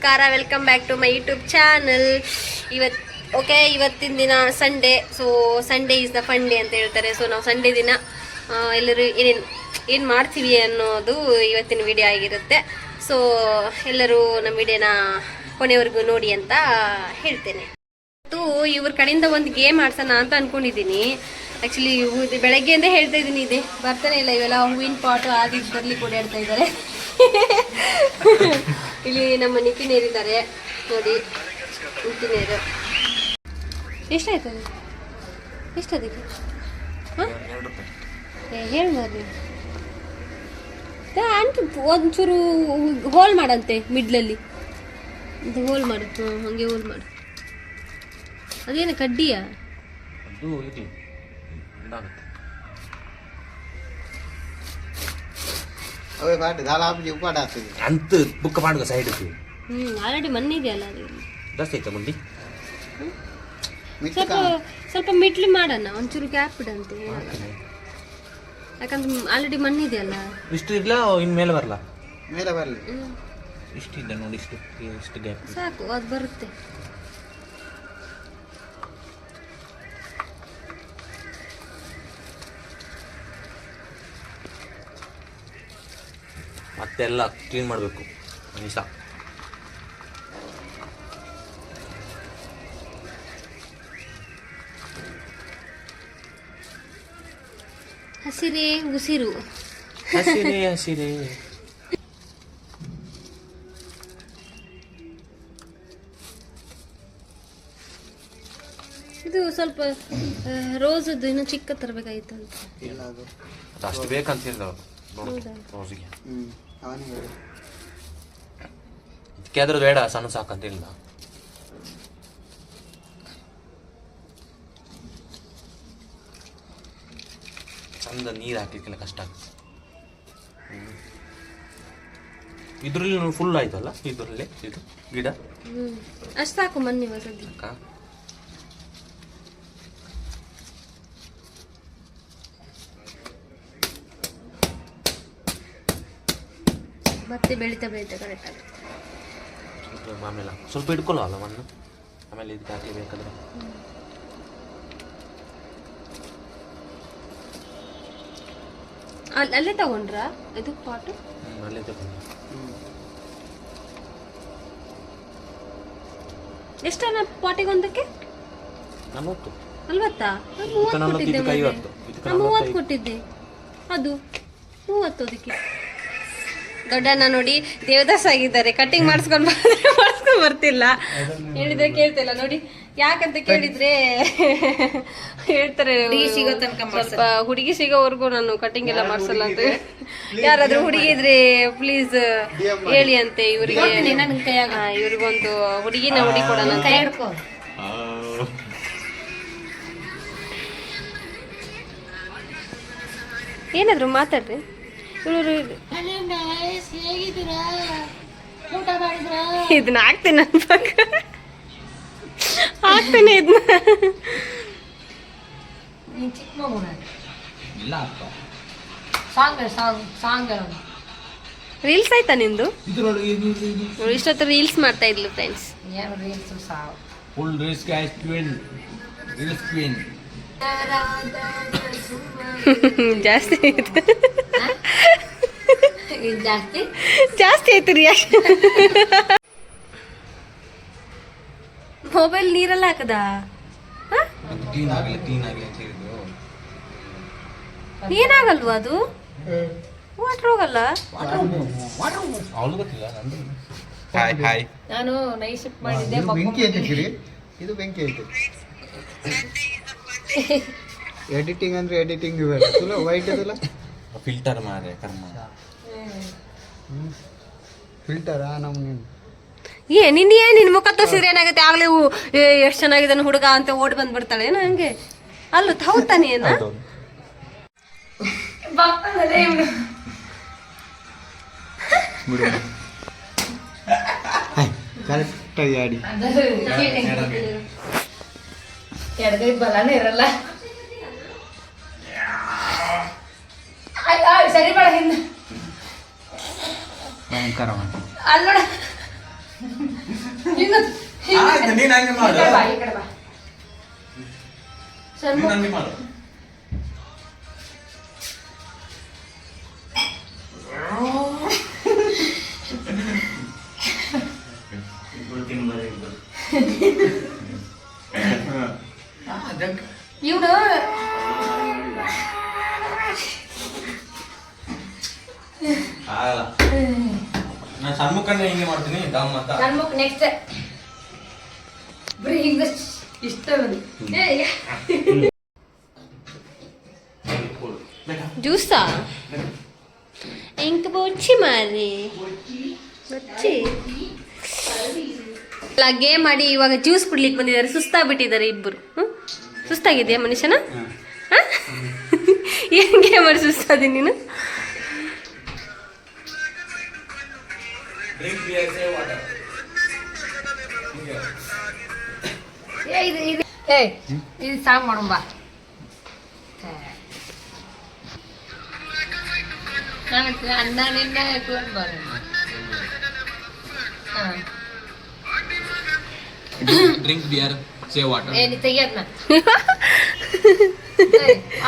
ನಮಸ್ಕಾರ, welcome back to my YouTube channel. ಇವತ್ತಿನ ದಿನ Sunday. So Sunday is the fun day ಅಂತ ಹೇಳ್ತಾರೆ. ಸೊ ನಾವು ಸಂಡೇ ದಿನ ಎಲ್ಲರೂ ಏನು ಮಾಡ್ತೀವಿ ಅನ್ನೋದು ಇವತ್ತಿನ ವಿಡಿಯೋ ಆಗಿರುತ್ತೆ. ಸೊ ಎಲ್ಲರೂ ನಮ್ಮ ವಿಡಿಯೋನ ಕೊನೆವರೆಗೂ ನೋಡಿ ಅಂತ ಹೇಳ್ತೇನೆ. ಇವ್ರ ಕಡೆಯಿಂದ ಒಂದು ಗೇಮ್ ಆಡ್ಸೋಣ ಅಂತ ಅನ್ಕೊಂಡಿದ್ದೀನಿ. ಆ್ಯಕ್ಚುಲಿ ಬೆಳಗ್ಗೆಯಿಂದ ಹೇಳ್ತಾ ಇದ್ದೀನಿ, ಇದೆ ಬರ್ತಾನೆ ಇಲ್ಲ. ಇವೆಲ್ಲ ಹೂವಿನ ಪಾಟು ಆದಿದ್ದರಲ್ಲಿ ಓಡಾಡ್ತಾ ಇದ್ದಾರೆ. ಇಲ್ಲಿ ನಮ್ಮ ನಿತಿನೇರಿದ್ದಾರೆ ನೋಡಿ. ನಿತಿನೇರು ಎಷ್ಟಾಯ್ತು? ಎಷ್ಟು ಅದಕ್ಕೆ? ಹಾಂ ಹೇಳ್ಬಾರ್ದು ಅಂಟು ಒಂಚೂರು ಹೋಲ್ ಮಾಡಂತೆ ಮಿಡ್ಲಲ್ಲಿ. ಹೋಲ್ ಮಾಡು. ಹಾಗೆ ಹೋಲ್ ಮಾಡು. ಅದೇನು ಕಡ್ಡಿಯಾ? ಅಂತ ಬುಕ್ ಮಾಡುವ ಸೈಡ್ ಆಲ್ರೆಡಿ ಮಣ್ಣು ಇದೆಯಲ್ಲ ಅದು ಜಾಸ್ತಿ ಆಯ್ತಾ ಮುಂದೆ. ಸ್ವಲ್ಪ ಮಿಡ್ಲಿ ಮಾಡೋಣ, ಒಂಚೂರು ಗ್ಯಾಪ್ ಇಡಂತೆ. ಯಾಕಂದ್ರೆ ಆಲ್ರೆಡಿ ಮಣ್ಣು ಇದೆಯಲ್ಲ. ಇಷ್ಟು ಇಲ್ಲ, ಇನ್ ಮೇಲೆ ಬರಲ್ಲ. ಮೇಲೆ ಬರಲಿ. ಇಷ್ಟು ಇಲ್ಲ ನೋಡಿ, ಇಷ್ಟು ಗ್ಯಾಪ್ ಸಾಕು, ಅದು ಬರುತ್ತೆ. ಮತ್ತೆಲ್ಲ ಕ್ಲೀನ್ ಮಾಡಬೇಕು ನಿಮಿಷ. ಹಸಿರೇ ಉಸಿರು. ಹಸಿರೇ ಹಸಿರೇ. ಇದು ಸ್ವಲ್ಪ ರೋಸದ್ದು ಇನ್ನೂ ಚಿಕ್ಕ ತರಬೇಕಾಗಿತ್ತು ಅಂತ. ಅಷ್ಟು ಬೇಕಂತ ಹೇಳಿದವರು ರೋಸಿಗೆ. ಇದಕ್ಕಾದ್ರೂ ಬೇಡ, ಸಣ್ಣ ಸಾಕಂತ ಹೇಳಿದ. ಚಂದ ನೀರು ಹಾಕ್ಲಿಕ್ಕೆಲ್ಲ ಕಷ್ಟ ಆಗುತ್ತೆ. ಇದ್ರಲ್ಲಿ ಫುಲ್ ಆಯ್ತಲ್ಲ, ಇದ್ರಲ್ಲಿ ಇದು ಗಿಡ ಅಷ್ಟು ಸಾಕು. ಮೊನ್ನೆ ಹೊಸದು ಮತ್ತೆ ಬೆಳೀತಾ ಕರೆಕ್ಟ್ ಆಗುತ್ತೆ. ಆಮೇಲೆ ಸ್ವಲ್ಪ ಇಟ್ಕೊಳ್ಳಲ್ಲ ಮಣ್ಣು, ಆಮೇಲೆ ಇದಕ್ಕೆ ಹಾಕಿ ಬೇಕಾದ್ರೆ. ಅಲ್ಲೇ ತಗೊಂಡ್ರಾ ಇದು ಪಾಟು? ಅಲ್ಲೇ ತಗೊಂಡು. ಎಷ್ಟನ್ನ ಪಾಟಿಗೆ ಒಂದಕ್ಕೆ? 40. 40? 30 ಕೊಟ್ಟಿದ್ದೆ. ಅದು 30 ಅದಕ್ಕೆ. ದೊಡ್ಡಣ್ಣ ನೋಡಿ ದೇವದಾಸ್ ಆಗಿದ್ದಾರೆ. ಕಟಿಂಗ್ ಮಾಡಿಸ್ಕೊಂಡ್ ಬರ್ತಿಲ್ಲ, ಹೇಳಿದ್ರೆ ಕೇಳ್ತಿಲ್ಲ ನೋಡಿ. ಯಾಕಂತ ಕೇಳಿದ್ರೆ ಹೇಳ್ತಾರೆ ಸ್ವಲ್ಪ ಹುಡುಗಿ ಸಿಗೋವರೆಗೂ ನಾನು ಕಟಿಂಗ್ ಎಲ್ಲ ಮಾಡ್ಸಲ್ಲ ಅಂತ. ಯಾರಾದ್ರೂ ಹುಡುಗಿ ಇದ್ರೆ ಪ್ಲೀಸ್ ಹೇಳಿ ಅಂತೆ ಇವ್ರಿಗೆ. ಇವ್ರಿಗೊಂದು ಹುಡುಗಿನ ಹುಡುಗಿ ಕೊಡೋಣ. ಏನಾದ್ರು ಮಾತಾಡ್ರಿ. ಇದನ್ನ ಹಾಕ್ತೇನೆ, ನನ್ನ ಪಕ್ಕ ಹಾಕ್ತೇನೆ ಇದನ್ನ. ರೀಲ್ಸ್ ಆಯ್ತಾ ನಿಂದು? ಇಷ್ಟೊತ್ತು ರೀಲ್ಸ್ ಮಾಡ್ತಾ ಇದ್ಲು ಫ್ರೆಂಡ್ಸ್. ಜಾಸ್ತಿ ಜಾಸ್ತಿ ಆಯ್ತು ರಿಯಾಕ್ಷನ್. ಮೊಬೈಲ್ ನೀರೆಲ್ಲ ಹಾಕದ ಏನಾಗಲ್ವಾ? ಅದು ವಾಟರ್ ಹೋಗಲ್ಲ. ನಾನು ನೈಟ್ ಶಿಫ್ಟ್ ಮಾಡಿದ್ದೆ. ಇದು ಬೆಂಕಿ ಐತೆ. ಎಡಿಟಿಂಗ್ ಅಂದ್ರೆ ಎಡಿಟಿಂಗ್ ವೈಟ್ ಅದಲ್ಲ, ಫಿಲ್ಟರ್ ಮಾರೆ ಕರ್ಮ. ಫಿಲ್ಟರ್ ನಮ್ಗೆ ನಿನ್ ಮುಖ ತೋರಿಸಿದ್ರೆ ಏನಾಗುತ್ತೆ? ಆಗ್ಲೇ ಎಷ್ಟು ಚೆನ್ನಾಗಿದ್ದಾನೆ ಹುಡುಗ ಅಂತ ಓಡ್ ಬಂದ್ಬಿಡ್ತಾಳೆ ನಂಗೆ. ಅಲ್ಲ ಹೌದಾನೆ ಏನ ಕರೆಕ್ಟಾಗಿ ಆಡಿ. ಎಡಗೈ ಬಲನೇ ಇರಲ್ಲ. ಸರಿ ಬೇಡ ಹಿಂದೆ ಭಯಂಕರ ಅಲ್ಲೋಡ ಆಯ್ತು, ನೀನ್ ಹಂಗೆ ಮಾಡು. ಈ ಕಡೆ ಬಾ. ನೀನ್ ಹಂಗೆ ಮಾಡು. ಇವನು ಆಗಲ್ಲ. ನಾನು ಸಣ್ಮುಖನೇ ಹಿಂಗೆ ಮಾಡ್ತೀನಿ ಡಮ್ ಅಂತ. ಸಣ್ಮುಖ ನೆಕ್ಸ್ಟ್ ಬರೀ ಹಿಂಗ ಇಷ್ಟ ಜ್ಯೂಸಾ ಇಂಕ ಬೊಚ್ಚಿ ಮಾರಿ ಬೊಚ್ಚಿ ಗೇಮ್ ಮಾಡಿ ಇವಾಗ ಜ್ಯೂಸ್ ಕುಡ್ಲಿಕ್ಕೆ ಬಂದಿದ್ದಾರೆ. ಸುಸ್ತಾಗ್ಬಿಟ್ಟಿದ್ದಾರೆ ಇಬ್ಬರು. ಸುಸ್ತಾಗಿದೆಯಾ ಮನುಷ್ಯನ? ಏನ್ ಗೇಮ್ ಮಾಡಿ ಸುಸ್ತಾದಿ ನೀನು? ಇದು ಸಾಂಗ್ ಮಾಡೋಣ ಅನ್ನ ನಿನ್ನ ಡ್ರಿಂಕ್ ಬಿಯರ್ ಸೇವ್ ವಾಟರ್. ಏನಿ ತೆಗಿಯದ್ನ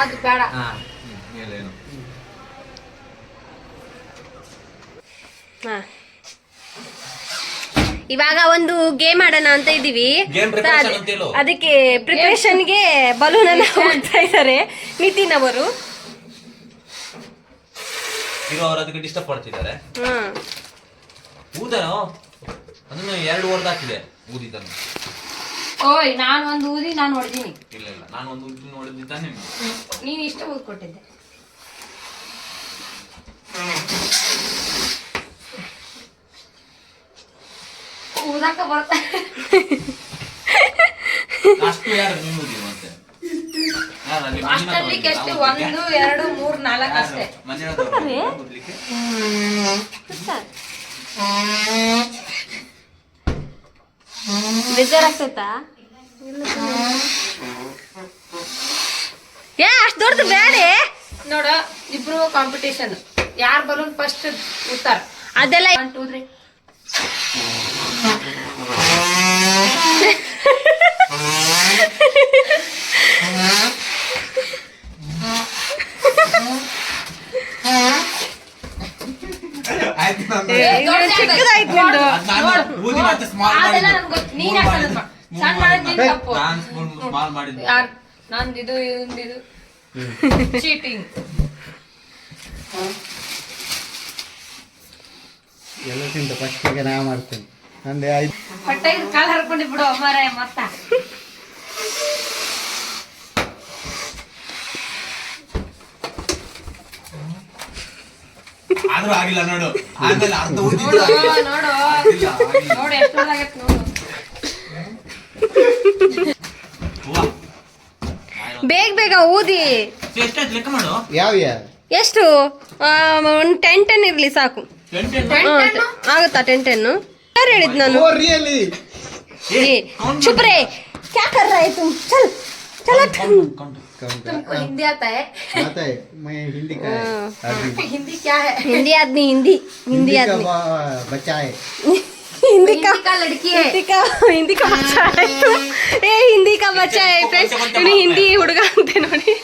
ಅದು ಬೇಡ. ಇವಾಗ ಒಂದು ಗೇಮ್ ಆಡೋಣ ಅಂತ ಇದೀವಿ. ಅದಕ್ಕೆ ಪ್ರಿಪರೇಷನ್ಗೆ ಬಲೂನ್ ಅನ್ನ ಹೋಗ್ತಾ ಇದ್ದಾರೆ ನಿತಿನ್ ಅವರು. ಅವ್ರು ಅದಕ್ಕೆ ಡಿಸ್ಟರ್ಬ್ ಮಾಡ್ತಿದ್ದಾರೆ. ಊದನೋ ಅದನ್ನ 2 ಹೊಡೆದು ಹಾಕಿದೆ ಊದಿದ್ದನ್ನು. ಓಯ್ ನಾನು ಒಂದು ಊದಿ ನಾನು ಹೊಡೆದೀನಿ. ಇಲ್ಲ ಇಲ್ಲ, ನಾನು ಒಂದು ಊದಿ ಹೊಡೆದಿದ್ದಾನೆ. ನೀನು ಇಷ್ಟ ಊದ್ ಕೊಟ್ಟಿದ್ದೆ. ಊದಾಕ ಬರ್ತಾ ಅಷ್ಟು ಯಾರು ನೀವು ಊದಿ ಮತ್ತೆ ಅಷ್ಟಲ್ಲಿಕ್ಕೆ ಎಷ್ಟು 1 2 3 4 ಅಷ್ಟೇ. ಬೇಜಾರಾಗ್ತೈತಾ? ಏ ಅಷ್ಟು ದೊಡ್ಡದು ಬೇರೆ ನೋಡ. ಇಬ್ರು ಕಾಂಪಿಟೇಷನ್, ಯಾರು ಬಲೂನ್ ಫಸ್ಟ್ ಉತ್ತರ ಅದೆಲ್ಲ. 1 2 3 ನಂದಿದು ಇವಂದಿದು ಚೀಟಿಂಗ್. ಎಲ್ಲಕ್ಕಿಂತ ಫಸ್ಟಿಗೆ ನಾ ಮಾಡ್ತೇನೆ. ನಂದೆ 5 ಹೊಟ್ಟೆಗೆ ಕಾಲು ಹರ್ಕೊಂಡು ಬಿಡು ಮಾರಾಯ ಮತ್ತ. ಆದ್ರೂ ಆಗಿಲ್ಲ ನೋಡು. ಆಮೇಲೆ ಅರ್ಧ ಊದಿದ್ದು ನೋಡು ನೋಡು ಎಷ್ಟು ಆಗತ್ತೆ ನೋಡು. ಬೇಗ ಬೇಗ ಊದಿ. ಎಷ್ಟಾಯ್ತು ಲೆಕ್ಕ ಮಾಡು. ಯಾವ ಎಷ್ಟು? ಒಂದು 10 ಇರ್ಲಿ ಸಾಕು. ಆಗುತ್ತಾ 10? ಯಾರು ಹೇಳಿದ್ ನಾನು? ರಿಯಲಿ ಚುಪ್ರೆ ಕ್ಯಾ ಕರ್ ರಹೆ ತುಮ್? ಚಲ್ ಚಲ. तुमको हिंदी आता है? आता है, मैं हिंदी का आदमी। हिंदी क्या है? हिंदी आदमी, हिंदी हिंदी आदमी बच्चा है। हिंदी का लड़की है। हिंदी का बच्चा है। ए हिंदी का बच्चा है फ्रेंड्स. इन्हें हिंदी हुड़गा अंते नोड़ी.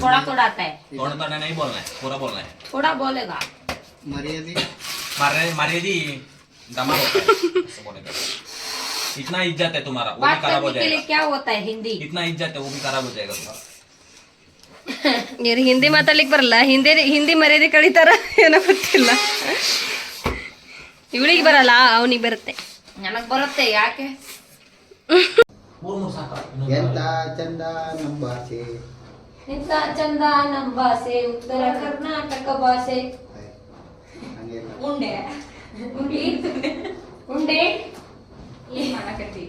थोड़ा थोड़ा आता है. थोड़ा थोड़ा नहीं बोलना है, पूरा बोलना है. थोड़ा बोलेगा. मर्यादी दमा होता है, ऐसा बोलेगा. इतना इज्जत है तुम्हारा, वो भी खराब हो जाएगा. क्या होता है हिंदी? इतना इज्जत है, वो भी खराब हो जाएगा तुम्हारा. ಯಾರು ಹಿಂದಿ ಮಾತಾಡ್ಲಿಕ್ಕೆ ಬರಲ್ಲ. ಹಿಂದಿ ಮರ್ಯಾದೆ ಕಳೀತಾರ ಏನೋ ಗೊತ್ತಿಲ್ಲ. ಇವಳಿಗೆ ಬರಲ್ಲ, ಅವನಿಗೆ ಬರುತ್ತೆ. ನನಗೆ ಬರುತ್ತೆ. ಯಾಕೆ? ಎಂತ ಚಂದ ನಮ್ಮ ಭಾಷೆ, ಎಂತ ಚಂದ ನಮ್ಮ ಭಾಷೆ, ಉತ್ತರ ಕರ್ನಾಟಕ ಭಾಷೆ. ಉಂಡೆ ಉಂಡಿ ಉಂಡೆ ಏನ್ ಮಾಡಕತ್ತಿ?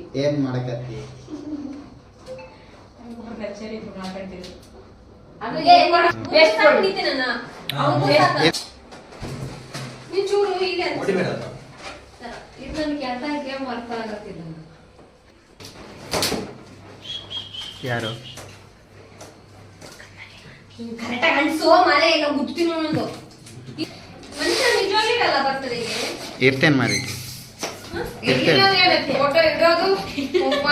ಯಾರು ಕರೆಕ್ಟಾಗಿ ಅನ್ಸೋ ಮಾಲೆ ಎಲ್ಲ ಗುರ್ತೀನಿ ಅನ್ನೋದು. ಮನುಷ್ಯ ನಿಜವಾಗ್ಲೂ ಅಲ್ಲ ಬರ್ತದೆ. ಇರ್ತೇನೆ ಮಾರಿ. ಫೋಟೋ ಇಡೋದು ಉಪ್ಪ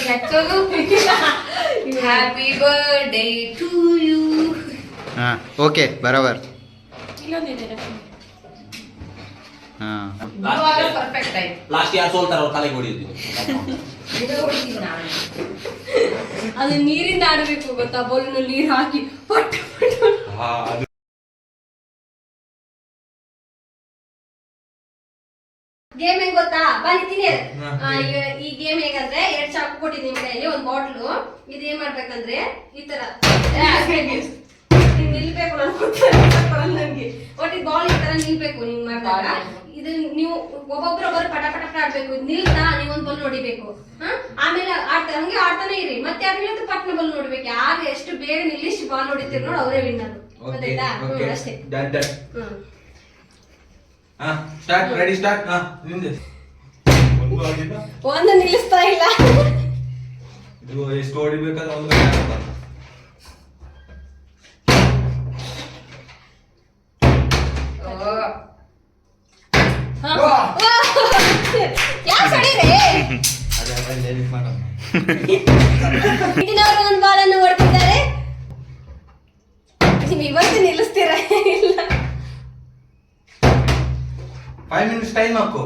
ಹಚ್ಚೋದು ಹ್ಯಾಪಿ ಬರ್ಡೇ ಟು ಯು. ಹಾ ಓಕೆ ಬರೋಬರ್. ಇಲ್ಲೊಂದಿದೆ ಹಾ ಪರ್ಫೆಕ್ಟ್ ಆಯ್ತು. ಲಾಸ್ಟ್ ಯಾರು ಸೋಲ್ತಾರ ಅವ್ರ ತಲೆಗೆ ಹೊಡಿಯೋದು. ಅದು ನೀರಿಂದ ಆಡಬೇಕು ಗೊತ್ತಾ, ಬೌಲಿನಲ್ಲಿ ನೀರು ಹಾಕಿ ಪಟ್ಟು ಪಟ್ಟು. ಗೇಮ್ ಹೆಂಗ್ ಗೊತ್ತಾ, ಬಂದಿದ್ದೀನಿ. ಈ ಗೇಮ್ ಹೇಗಂದ್ರೆ 2 ಚಾಕು ಕೊಟ್ಟಿದ್ದೀನಿ ನಿಮ್ ಕೈಯಲ್ಲಿ, ಒಂದು ಬಾಟ್ಲು. ಇದು ಏನ್ ಮಾಡ್ಬೇಕಂದ್ರೆ ಈ ತರ ನಿಲ್ಬೇಕು. ನನ್ಗೆ ಒಟ್ಟು ಬಾಲ್ ಈ ತರ ನಿಲ್ಬೇಕು. ನಿಂಗ್ ಮಾಡಿದಾಗ ಇದು ನೀವು ಒಬ್ಬೊಬ್ರು ಪಟ ಪಟ ಪಟ ಆಡ್ಬೇಕು. ನಿಲ್ತಾ ನೀವೊಂದ್ ಬಲ್ ನೋಡಿಬೇಕು. ಆಮೇಲೆ ಹಂಗೆ ಆಡ್ತಾನೆ ಇರಿ. ಮತ್ತೆ ಯಾರು ಪಟ್ನ ಬಲ್ ನೋಡ್ಬೇಕು. ಯಾರು ಎಷ್ಟು ಬೇಗ ನಿಲ್ಲಿಸಿ ಬಾಲ್ ನೋಡಿತೀರಿ ನೋಡಿ ಅವರೇ ವಿನ್ನರ್. ಗೊತ್ತಾಯ್ತಾ? ಅಷ್ಟೇ. Start, ready, start. ಒಂದು ನಿಲ್ಲಿಸ್ತಾ ಇಲ್ಲ. ಇದು ಎಷ್ಟು ಹೊಡಿಬೇಕಾದ್ರೆ ಒಂದು ಗಂಟೆ ಆಗುತ್ತೆ. ಹಿಂದಿನವರು ಒಂದು ಬಾಲನ್ನು ಹೊಡೆದಿದ್ದಾರೆ. ನೀವು ಇವತ್ತು ನಿಲ್ಲಿಸ್ತೀರಾ ಇಲ್ಲ? 5 minutes ಟೈಮ್ ಹಾಕು.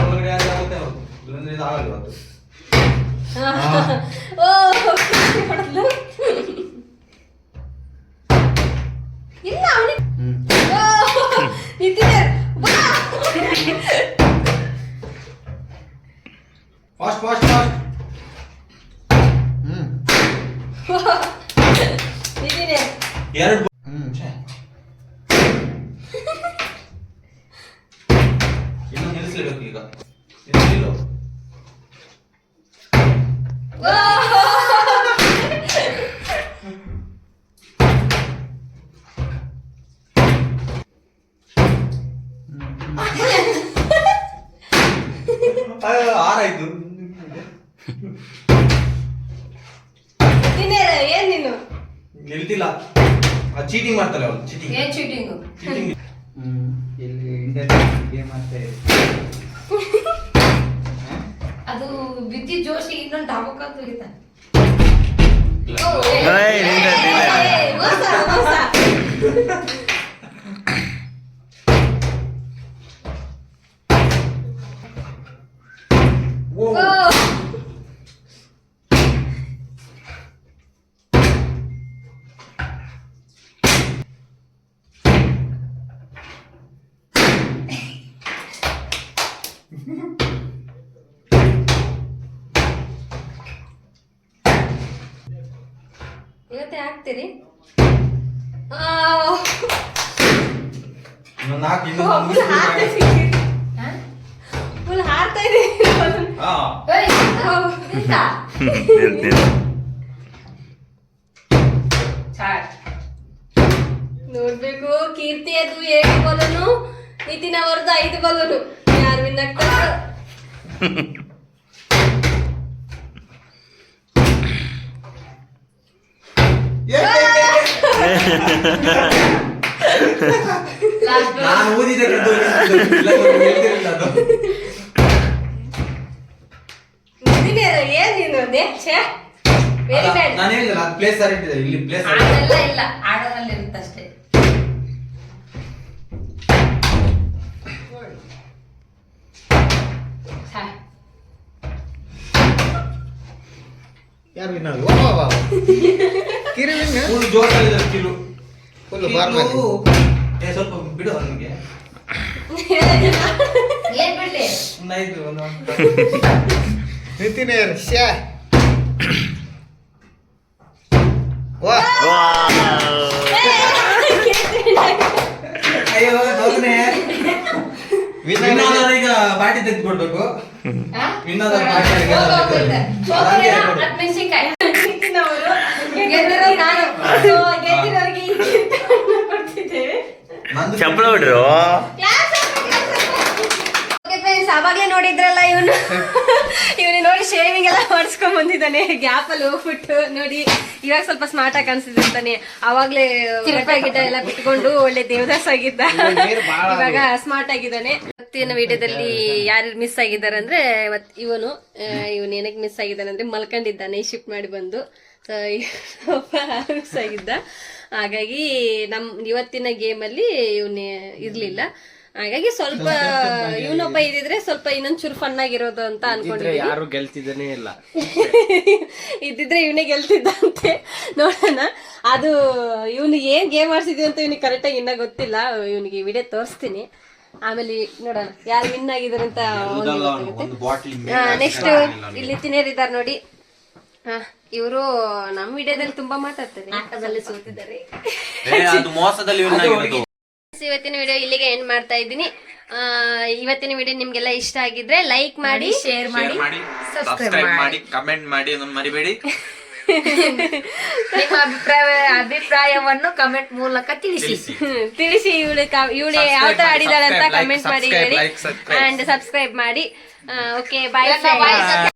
ಒಳಗಡೆ ಯಾರು ಆಗುತ್ತೆ ಅವ್ರು. ಇಲ್ಲಾಂದ್ರೆ ಇದು ಆಗಲ್ಲ ಇವತ್ತು. ಓ ಇಲ್ಲ ಅವನಿಗೆ ನಿಂತಿದ್ದಾರೆ. Fast fast fast. ನಿಂತಿದೆ. ಎರಡು ಇನ್ನು ನಿಲ್ಲಿಸ್ಲೇಬೇಕು ಈಗ. ನಿಲ್ಲಿಸು. ಆರಾಯ್ತು. ಏನ್ ನೀನು ನಿಲ್ತಿಲ್ಲ. ಚೀಟಿಂಗ್ ಮಾಡ್ತಾರೆ ಅವ್ರು. ಏನ್ ಚೀಟಿಂಗು? ಚೀಟಿಂಗ್. ಇಲ್ಲಿ ಗೇಮ್ ಆಡ್ತಾ ಇದೆ. ಅದು ವಿದ್ಯುತ್ ಜೋಶಿ ಇನ್ನೊಂದು ಟಾಪಕ್ಕಂತ ಹೋಗಿತ್ತ. ಇವತ್ತೇ ಹಾಕ್ತೀರಿ? ಫುಲ್ ಹಾರ್ತಾ ಇದೆ. ನೋಡ್ಬೇಕು. ಕೀರ್ತಿ ಅದು 7 ಬಲನು, ನಿತಿನ್ ಅವರದ್ದು 5 ಬಲನು. ಯಾರು ವಿನ್ ಆಗ್ತಾರೆ? ನಾನು ಓದಿದೆ. ಏನ್ ನೀನು ವೆರಿ ಬ್ಯಾಡ್. ನಾನು ಹೇಳಿಲ್ಲ ಪ್ಲೇಸ್ ಸರ್ ಇಟ್ಟಿದೆ. ಇಲ್ಲಿ ಪ್ಲೇಸ್ ಅದೆಲ್ಲ ಇಲ್ಲ, ಆಡೋದ್ರಲ್ಲಿ ಇರುತ್ತಷ್ಟೇ. ಯಾರು ವಿನ್ ಆಗ? ಕಿರು ವಿನ್. ಫುಲ್ ಜೋರಾಗಿದೆ ಕಿರು. ಫುಲ್ ಬಾರ್ಮಲ್. ಸ್ವಲ್ಪ ಬಿಡು ಅವನಿಗೆ. ಏನ್ ಬಿಡ್ಲಿ? ಒಂದಾಯ್ತು ಒಂದು. ನಿತಿನ್ ಶ್ಯಾ. ವಾ ಅಯ್ಯೋ ಹೋಗ್ನೆ. ವಿನ್ನರ್ ಈಗ ಬಾಟಿ ತೆಗೆದು ಕೊಡ್ಬೇಕು. ವಿನ್ನರ್ ಬಾಟಿ ಚಪ್ಪಳ ಬಿಡ್ರು. ಅವಾಗ್ಲೇ ನೋಡಿದ್ರಲ್ಲ ಇವನು ನೋಡಿ ಶೇವಿಂಗ್ ಎಲ್ಲ ಮಾಡಿಸ್ಕೊಂಡ್ ಬಂದಿದ್ದಾನೆ. ಗ್ಯಾಪ್ ಅಲ್ಲಿ ಹೋಗ್ಬಿಟ್ಟು ನೋಡಿ ಇವಾಗ ಸ್ವಲ್ಪ ಸ್ಮಾರ್ಟ್ ಆಗಿ ಕಾಣಿಸ್ತಿದೆ ಅಂತಾನೆ. ಅವಾಗ್ಲೇ ಗಿಡ ಎಲ್ಲ ಬಿಟ್ಕೊಂಡು ಒಳ್ಳೆ ದೇವದಾಸ್ ಆಗಿದ್ದ. ಇವಾಗ ಸ್ಮಾರ್ಟ್ ಆಗಿದ್ದಾನೆ. ಇವತ್ತಿನ ವಿಡಿಯೋದಲ್ಲಿ ಯಾರು ಮಿಸ್ ಆಗಿದ್ದಾರೆ ಅಂದ್ರೆ ಇವನು ಏನಕ್ಕೆ ಮಿಸ್ ಆಗಿದ್ದಾನೆ ಅಂದ್ರೆ ಮಲ್ಕೊಂಡಿದ್ದಾನೆ ಶಿಫ್ಟ್ ಮಾಡಿ ಬಂದು. ಮಿಸ್ ಆಗಿದ್ದ, ಹಾಗಾಗಿ ಇವತ್ತಿನ ಗೇಮಲ್ಲಿ ಇವನೇ ಇರ್ಲಿಲ್ಲ. ಹಾಗಾಗಿ ಸ್ವಲ್ಪ ಇವನೊಬ್ಬ ಇದ್ದಿದ್ರೆ ಸ್ವಲ್ಪ ಇನ್ನೊಂಚೂರು ಫನ್ ಆಗಿರೋದು ಅಂತ ಅನ್ಕೊಂಡಿದ್ದೆ. ಯಾರು ಗೆಲ್ತಿದ್ದಾನೆ ಇಲ್ಲ. ಇದ್ದಿದ್ರೆ ಇವನೇ ಗೆಲ್ತಿದ್ದ ಅಂತೆ. ನೋಡೋಣ, ಅದು ಇವನು ಏನ್ ಗೇಮ್ ಆಡ್ಸಿದ್ವಿ ಅಂತ ಇವನಿಗೆ ಕರೆಕ್ಟಾಗಿ ಇನ್ನ ಗೊತ್ತಿಲ್ಲ. ಇವನಿಗೆ ವಿಡಿಯೋ ತೋರಿಸ್ತೀನಿ, ಆಮೇಲೆ ನೋಡೋಣ ಯಾರು ವಿನ್ ಆಗಿದ್ದಾರೆ ಅಂತ. ನೆಕ್ಸ್ಟ್ ಇಲ್ಲಿ ತಿನ್ನೇರಿದ್ದಾರೆ ನೋಡಿ. ಇವರು ನಮ್ ವಿಡಿಯೋದಲ್ಲಿ ತುಂಬಾ ಮಾತಾಡ್ತಾರೆ, ಆಟದಲ್ಲಿ ಸೋತಿದ್ದಾರೆ. ಇವತ್ತಿನ ವಿಡಿಯೋ ಇಲ್ಲಿಗೆ ಎಂಡ್ ಮಾಡ್ತಾ ಇದ್ದೀನಿ. ಇವತ್ತಿನ ವಿಡಿಯೋ ನಿಮ್ಗೆಲ್ಲ ಇಷ್ಟ ಆಗಿದ್ರೆ ಲೈಕ್ ಮಾಡಿ, ಶೇರ್ ಮಾಡಿ, ಸಬ್ಸ್ಕ್ರೈಬ್ ಮಾಡಿ, ಕಮೆಂಟ್ ಮಾಡಿ ಅದನ್ನು ಮರಿಬೇಡಿ. ನಿಮ್ಮ ಅಭಿಪ್ರಾಯವನ್ನು ಕಮೆಂಟ್ ಮೂಲಕ ತಿಳಿಸಿ. ಇವಳು ಯಾವ ತರ ಆಡಿದಾಳೆ ಅಂತ ಕಮೆಂಟ್ ಮಾಡಿ ಹೇಳಿ, ಅಂಡ್ ಸಬ್ಸ್ಕ್ರೈಬ್ ಮಾಡಿ. ಓಕೆ, ಬಾಯ್.